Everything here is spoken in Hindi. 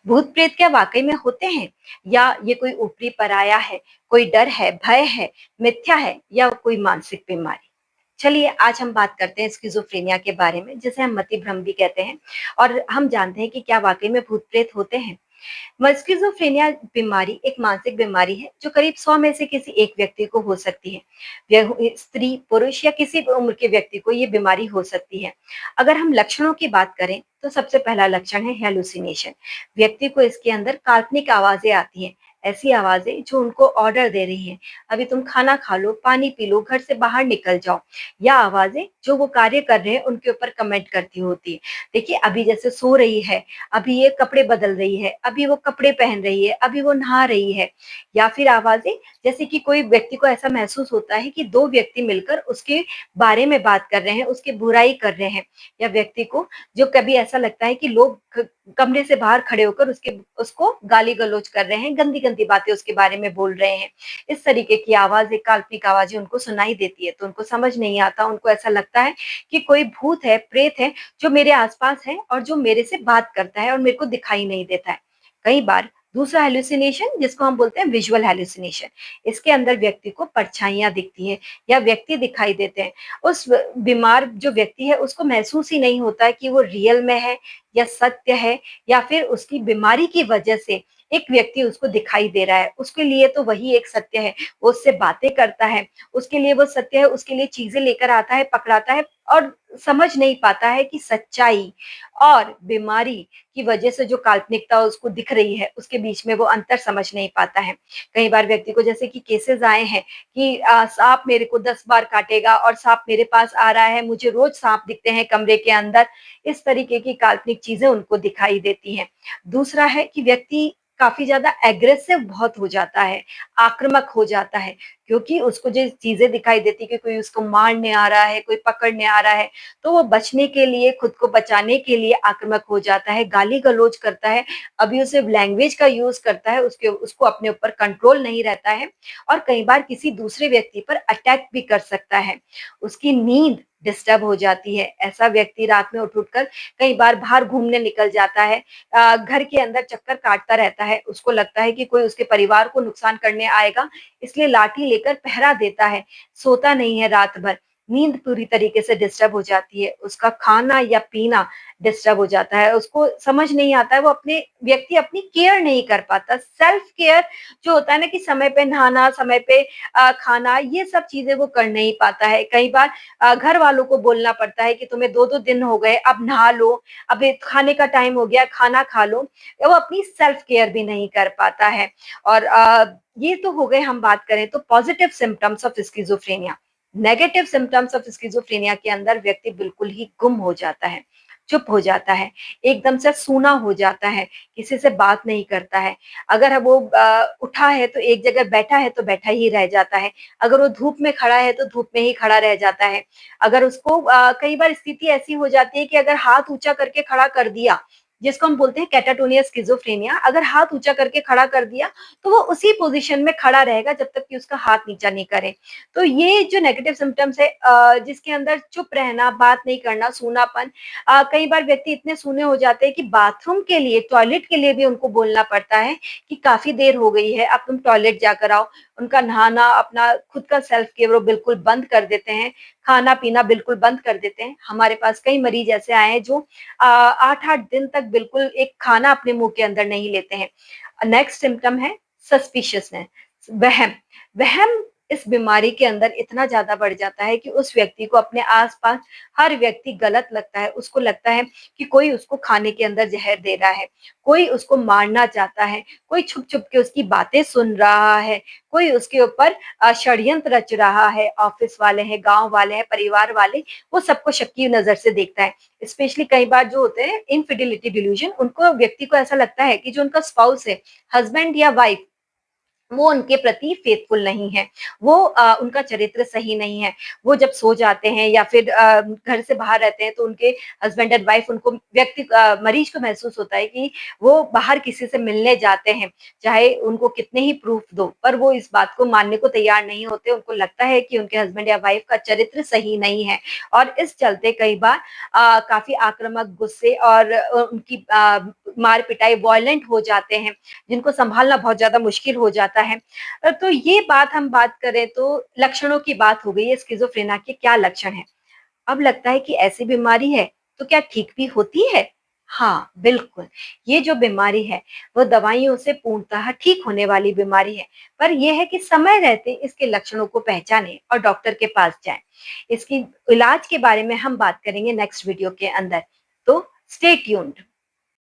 भूत प्रेत क्या वाकई में होते हैं या ये कोई ऊपरी पराया है, कोई डर है, भय है, मिथ्या है या कोई मानसिक बीमारी? चलिए आज हम बात करते हैं स्किज़ोफ्रेनिया के बारे में, जिसे हम मति भ्रम भी कहते हैं और हम जानते हैं कि क्या वाकई में भूत प्रेत होते हैं। स्किज़ोफ्रेनिया बीमारी एक मानसिक बीमारी है जो करीब 100 में से किसी एक व्यक्ति को हो सकती है। स्त्री, पुरुष या किसी भी उम्र के व्यक्ति को ये बीमारी हो सकती है। अगर हम लक्षणों की बात करें तो सबसे पहला लक्षण है हैलुसिनेशन। व्यक्ति को इसके अंदर काल्पनिक आवाजें आती हैं, ऐसी आवाजें जो उनको ऑर्डर दे रही हैं, अभी तुम खाना खा लो, पानी पी लो, घर से बाहर निकल जाओ, या आवाजें जो वो कार्य कर रहे हैं उनके ऊपर कमेंट करती होती है। देखिए अभी जैसे सो रही है, अभी ये कपड़े बदल रही है, अभी वो कपड़े पहन रही है, अभी वो नहा रही है, या फिर आवाजें जैसे कि कोई व्यक्ति को ऐसा महसूस होता है कि 2 व्यक्ति मिलकर उसके बारे में बात कर रहे हैं, उसकी बुराई कर रहे हैं, या व्यक्ति को जो कभी ऐसा लगता है कि लोग कमरे से बाहर खड़े होकर उसको गाली-गलौज कर रहे हैं, गंदी-गंदी बातें उसके बारे में बोल रहे हैं। इस तरीके की आवाज़ें, काल्पनिक आवाज़ें उनको सुनाई देती है, तो उनको समझ नहीं आता, उनको ऐसा लगता है कि कोई भूत है, प्रेत है जो मेरे आस-पास है और जो मेरे से बात करता है और मेरे को दिखाई नहीं देता है। कई बार दूसरा हैलुसिनेशन जिसको हम बोलते हैं विजुअल हैलुसिनेशन, इसके अंदर व्यक्ति को परछाइयाँ दिखती हैं या व्यक्ति दिखाई देते हैं। उस बीमार जो व्यक्ति है उसको महसूस ही नहीं होता है कि वो रियल में है या सत्य है या फिर उसकी बीमारी की वजह से एक व्यक्ति उसको दिखाई दे रहा है। उसके लिए तो वही एक सत्य है, वो उससे बातें करता है, उसके लिए वो सत्य है, उसके लिए चीज़ें लेकर आता है, पकड़ाता है और समझ नहीं पाता है कि सच्चाई और बीमारी की वजह से जो काल्पनिकता उसको दिख रही है, उसके बीच में वो अंतर समझ नहीं पाता है। कई बार व्यक्ति को जैसे कि केसेज़ आए हैं कि साँप मेरे को 10 बार काटेगा और साँप मेरे पास आ रहा है, मुझे रोज़ साँप दिखते हैं कमरे के अंदर, इस तरीके की काल्पनिक चीज़ें उनको दिखाई देती हैं। दूसरा है कि व्यक्ति काफ़ी ज़्यादा एग्रेसिव बहुत हो जाता है, आक्रामक हो जाता है, क्योंकि उसको जो चीज़ें दिखाई देती कि कोई उसको मारने आ रहा है, कोई पकड़ने आ रहा है, तो वो बचने के लिए, खुद को बचाने के लिए आक्रामक हो जाता है, गाली-गलौज करता है, अब्यूसिव लैंग्वेज का यूज़ करता है, उसको अपने ऊपर कंट्रोल नहीं रहता है और कई बार किसी दूसरे व्यक्ति पर अटैक भी कर सकता है। उसकी नींद डिस्टर्ब हो जाती है, ऐसा व्यक्ति रात में उठ-उठ कर कई बार बाहर घूमने निकल जाता है, घर के अंदर चक्कर काटता रहता है, उसको लगता है कि कोई उसके परिवार को नुकसान करने आएगा, इसलिए लाठी लेकर पहरा देता है, सोता नहीं है रात भर, नींद पूरी तरीके से डिस्टर्ब हो जाती है, उसका खाना या पीना डिस्टर्ब हो जाता है, उसको समझ नहीं आता है, वो अपने व्यक्ति अपनी केयर नहीं कर पाता, सेल्फ केयर जो होता है ना कि समय पे नहाना, समय पे खाना, ये सब चीज़ें वो कर नहीं पाता है। कई बार घर वालों को बोलना पड़ता है कि तुम्हें 2-2 दिन हो गए, अब नहा लो, अब ये खाने का टाइम हो गया, खाना खा लो, या वो अपनी सेल्फ केयर भी नहीं कर पाता है। और ये तो हो गए हम बात करें तो positive symptoms of schizophrenia. Negative symptoms of schizophrenia के अंदर व्यक्ति बिल्कुल ही गुम हो जाता है, चुप हो जाता है, एकदम से सूना हो जाता है, किसी से बात नहीं करता है। अगर वो उठा है तो एक जगह बैठा है तो बैठा ही रह जाता है, अगर वो धूप में खड़ा है तो धूप में ही खड़ा रह जाता है। अगर उसको कई बार स्थिति ऐसी हो जाती है कि अगर हाथ ऊँचा करके खड़ा कर दिया, जिसको हम बोलते हैं कैटाटोनिया स्किज़ोफ्रेनिया, अगर हाथ ऊँचा करके खड़ा कर दिया, तो वो उसी पोज़ीशन में खड़ा रहेगा जब तक कि उसका हाथ नीचा नहीं करे। तो ये जो नेगेटिव सिम्पटम्स है जिसके अंदर चुप रहना, बात नहीं करना, सूनापन, कई बार व्यक्ति इतने सूने हो जाते हैं कि बाथरूम के लिए, टॉयलेट के लिए भी उनको बोलना पड़ता है कि काफ़ी देर हो गई है, अब तुम टॉयलेट जाकर आओ। उनका नहाना, अपना खुद का सेल्फ केयर वो बिल्कुल बंद कर देते हैं, खाना-पीना बिल्कुल बंद कर देते हैं। हमारे पास कई मरीज़ ऐसे आए हैं जो 8-8 दिन तक बिल्कुल एक खाना अपने मुँह के अंदर नहीं लेते हैं। नेक्स्ट सिम्पटम है सस्पिशियसनेस, वहम। वहम इस बीमारी के अंदर इतना ज़्यादा बढ़ जाता है कि उस व्यक्ति को अपने आस-पास हर व्यक्ति गलत लगता है। उसको लगता है कि कोई उसको खाने के अंदर ज़हर दे रहा है, कोई उसको मारना चाहता है, कोई छुप-छुप के उसकी बातें सुन रहा है, कोई उसके ऊपर षड्यंत्र रच रहा है। ऑफ़िस वाले हैं, गाँव वाले हैं, परिवार वाले, वो सबको शक की नज़र से देखता है। स्पेशली कई बार जो होते हैं इनफिडेलिटी डिल्यूज़न, उनको व्यक्ति को ऐसा लगता है कि जो उनका स्पाउस है, हस्बैंड या वाइफ, वो उनके प्रति फेथफुल नहीं है, वो उनका चरित्र सही नहीं है। वो जब सो जाते हैं या फिर घर से बाहर रहते हैं तो उनके हस्बैंड एंड वाइफ उनको मरीज़ को महसूस होता है कि वो बाहर किसी से मिलने जाते हैं, चाहे उनको कितने ही प्रूफ दो, पर वो इस बात को मानने को तैयार नहीं होते। उनको लगता है कि उनके हस्बैंड या वाइफ का चरित्र सही नहीं है और इस चलते कई बार काफ़ी आक्रामक, गुस्से और उनकी मार पिटाई वायलेंट हो जाते हैं, जिनको संभालना बहुत ज़्यादा मुश्किल हो जाता है। तो ये बात हम बात करें तो लक्षणों की बात हो गई है स्किज़ोफ्रेनिया के क्या लक्षण हैं। अब लगता है कि ऐसी बीमारी है, तो क्या ठीक भी होती है? हाँ, बिल्कुल। ये जो बीमारी है, वो दवाइयों से पूर्णतः ठीक होने वाली बीमारी है, पर ये है कि समय रहते इसके लक्षणों को पहचानें और डॉक्टर के पास जाएँ। इसकी इलाज के बारे में हम बात करेंगे नेक्स्ट वीडियो के अंदर, तो स्टे ट्यून्ड।